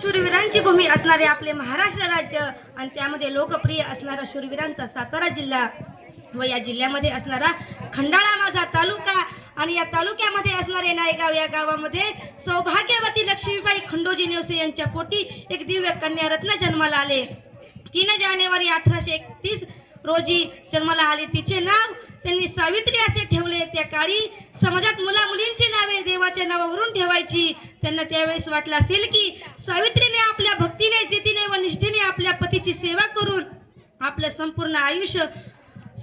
शूरवीरांची भूमी असणारे आपले महाराष्ट्र राज्य आणि त्यामध्ये लोकप्रिय असणारा शूरवीरांचा सातारा जिल्हा व या जिल्ह्यामध्ये असणारा खंडाळा माझा तालुका आणि या तालुक्यामध्ये असणारे नायगाव या गावामध्ये सौभाग्यवती लक्ष्मीबाई खंडोजी नेवसे यांच्या पोटी एक दिव्य कन्या रत्न जन्माला आले। 3 जानेवारी 1831 रोजी जन्माला आले। तिचे नाव त्यांनी सावित्री असे ठेवले। त्या काळी समाजात मुला मुलींची नावे देवाच्या नावावरून ठेवायची। त्यांना त्यावेळेस वाटलं असेल की सावित्रीने आपल्या भक्तीने जिद्दीने व निष्ठेने आपल्या पतीची सेवा करून आपलं संपूर्ण आयुष्य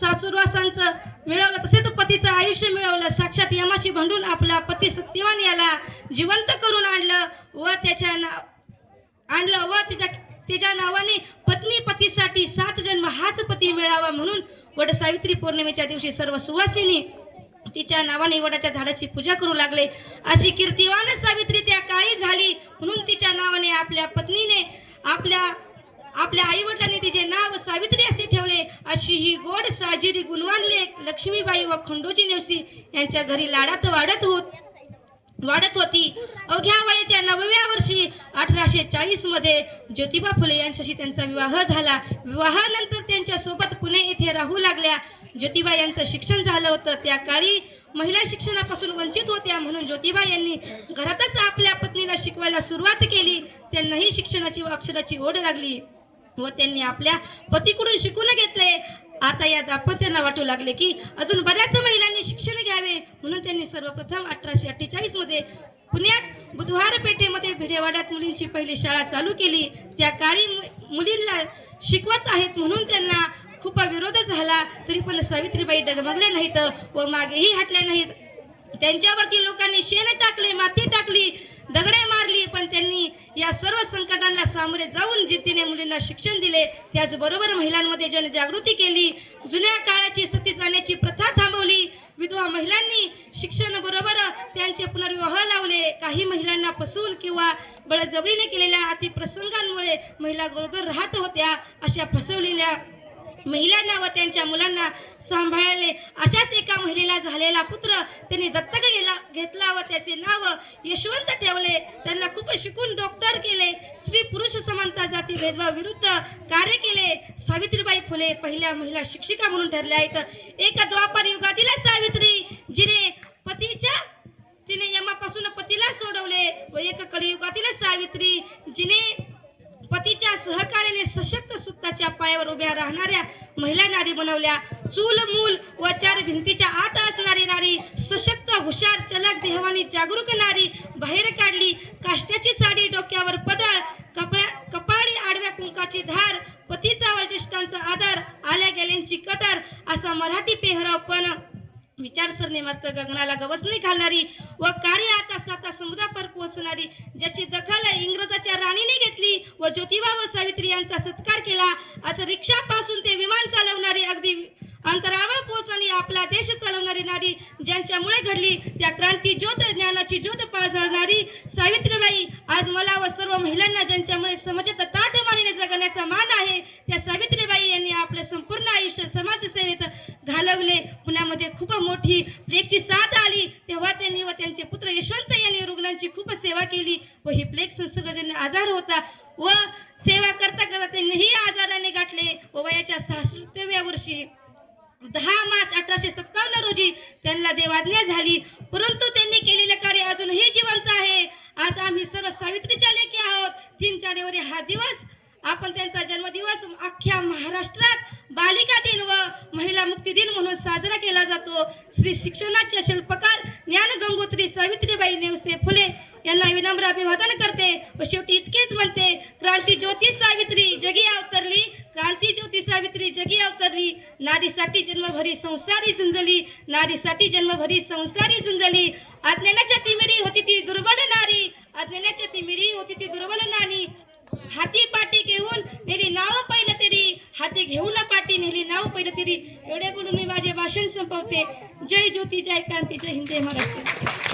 सासूरवासांचं मिळवलं, तसेच पतीचं आयुष्य मिळवलं। साक्षात यमाशी भांडून आपला पती सत्यवान याला जिवंत करून आणलं व त्याच्या नावाने पत्नी पतीसाठी 7 जन्म हाच पती मिळावा म्हणून वड सावित्री पौर्णिमेच्या दिवशी सर्व सुवासिनी तिच्या नावाने वडाच्या झाडाची पूजा करू लागले। अशी कीर्तिवान सावित्री त्या काळी झाली म्हणून तिच्या नावाने आपल्या पत्नीने आपल्या आई वडिलांनी तिचे नाव सावित्री असे ठेवले। अशी ही गोड साजिरी गुणवान लेक लक्ष्मीबाई व खंडोजी नेवसी यांच्या घरी लाडात वाढत होती। अवघ्या वयाच्या 9व्या वर्षी 1840 मध्ये ज्योतिबा फुले यांच्याशी त्यांचा विवाह झाला। विवाहानंतर त्यांच्या सोबत पुणे येथे राहू लागल्या। ज्योतिबा यांचं शिक्षण झालं होतं। त्या काळी महिला शिक्षणापासून वंचित होत्या म्हणून ज्योतिबा यांनी घरातच आपल्या पत्नीला शिकवायला सुरुवात केली। त्यांनाही शिक्षणाची व अक्षराची ओढ लागली व त्यांनी आपल्या पतीकडून शिकून घेतले। आता या दाम्पत्यांना वाटू लागले की अजून बऱ्याच महिलांनी शिक्षण घ्यावे म्हणून त्यांनी सर्वप्रथम 1848 मध्ये पुण्यात बुधवार पेठेमध्ये भिडेवाड्यात मुलींची पहिली शाळा चालू केली। त्या काळी मुलींना शिकवत आहेत म्हणून त्यांना खूप विरोध झाला, तरी पण सावित्रीबाई डगमगल्या नाहीत व मागेही हटल्या नाहीत। त्यांच्यावरती लोकांनी शेण टाकले, माती टाकली, दगडे मारली, पण त्यांनी या सर्व संकटांना सामोरे जाऊन जिद्दीने मुलींना शिक्षण दिले। त्याचबरोबर महिलांमध्ये जनजागृती केली। जुन्या काळाची सती जाण्याची प्रथा थांबवली। विधवा महिलांनी शिक्षण बरोबर त्यांचे पुनर्विवाह लावले। काही महिलांना फसवून किंवा बळजबरीने केलेल्या अतिप्रसंगांमुळे महिला गरोदर राहत होत्या। अशा फसवलेल्या महिलांना व त्यांच्या मुलांना सांभाळले। अशाच एका महिलेला झालेला पुत्र त्यांनी दत्तक घेतला व त्याचे नाव यशवंत ठेवले। त्यांना खूप शिकून डॉक्टर केले। स्त्री पुरुष समानता जाती भेदभाव विरुद्ध कार्य केले। सावित्रीबाई फुले पहिल्या महिला शिक्षिका म्हणून ठरल्या आहेत। एक द्वापार युगातील सावित्री तिने यमापासून पतीला सोडवले व एक कलियुगातील सावित्री जिने पतीच्या सहकार्याने सशक्त सुताच्या पायावर उभ्या राहणाऱ्या महिला नारी बनवल्या। चूल मूल व 4 भिंतीच्या आत असणारी नारी, सशक्त हुशार चलाक देहवानी जागरूक नारी बाहेर काढली। काष्ट्याची साडी, डोक्यावर पदर, कपाळी आडव्या कुंकाची धार, पतीचा व ज्येष्ठांचा आदर, आल्या गेल्यांची कदर असा मराठी पेहराव पण विचारसरणी मात्र गगनाला गवसणी घालणारी व कार्य आता समुद्रावर पोहोचणारी, ज्याची दखल इंग्रजाच्या राणीने घेतली व ज्योतिबा व सावित्री यांचा सत्कार केला। आज रिक्षापासून ते विमान चालवणारी, अगदी अंतरावर पोहोचणारी, आपला देश चालवणारी नारी ज्यांच्यामुळे घडली त्या क्रांती ज्योत ज्ञानाची ज्योत पाजळणारी सावित्रीबाई आज मला व सर्व महिलांना ज्यांच्यामुळे समाजात ताठमानेने जगण्याचा मान आहे त्या सावित्रीबाई यांनी आपले संपूर्ण आयुष्य समाजसेवेत घालवले। पुण्यामध्ये खूप मोठी प्लेगची साथ आली तेव्हा त्यांनी व त्यांचे पुत्र यशवंत यांनी रुग्णांची खूप सेवा केली व ही प्लेग संसर्गजन्य आजार होता व सेवा करता करता त्यांनीही आजाराने गाठले व वयाच्या 66व्या वर्षी 10 मार्च 1857 रोजी त्यांना देवाज्ञा झाली। परंतु त्यांनी केलेले कार्य अजूनही जिवंत आहे। आज आम्ही सर्व सावित्रीच्या लेकी आहोत। 3 जानेवारी हा दिवस आपण त्यांचा जन्मदिवस अख्ख्या महाराष्ट्रात बालिका दिन व महिला मुक्ती दिन म्हणून साजरा केला जातो। श्री शिक्षणाचे शिल्पकार ज्ञान गंगोत्री सावित्रीबाई नेवसे फुले यांना विनम्र अभिवादन करते व शेवटी इतकेच म्हणते, क्रांती ज्योती सावित्री जगी अवतरली, क्रांती ज्योती सावित्री जगी अवतरली। नारीसाठी जन्मभरी संसारी झुंजली, नारीसाठी जन्मभरी संसारी झुंजली। अज्ञानाच्या तिमिरी होती ती दुर्बल नारी, अज्ञानाच्या तिमिरी होती ती दुर्बल नारी। हाती पाटी घेऊन नेली नाव पहिलं तरी, हाती घेऊन पाटी नेली नाव पहिलं तरी। एवढे बोलून मी माझे भाषण संपवते। जय ज्योती, जय क्रांती, जय हिंद, जय महाराष्ट्र।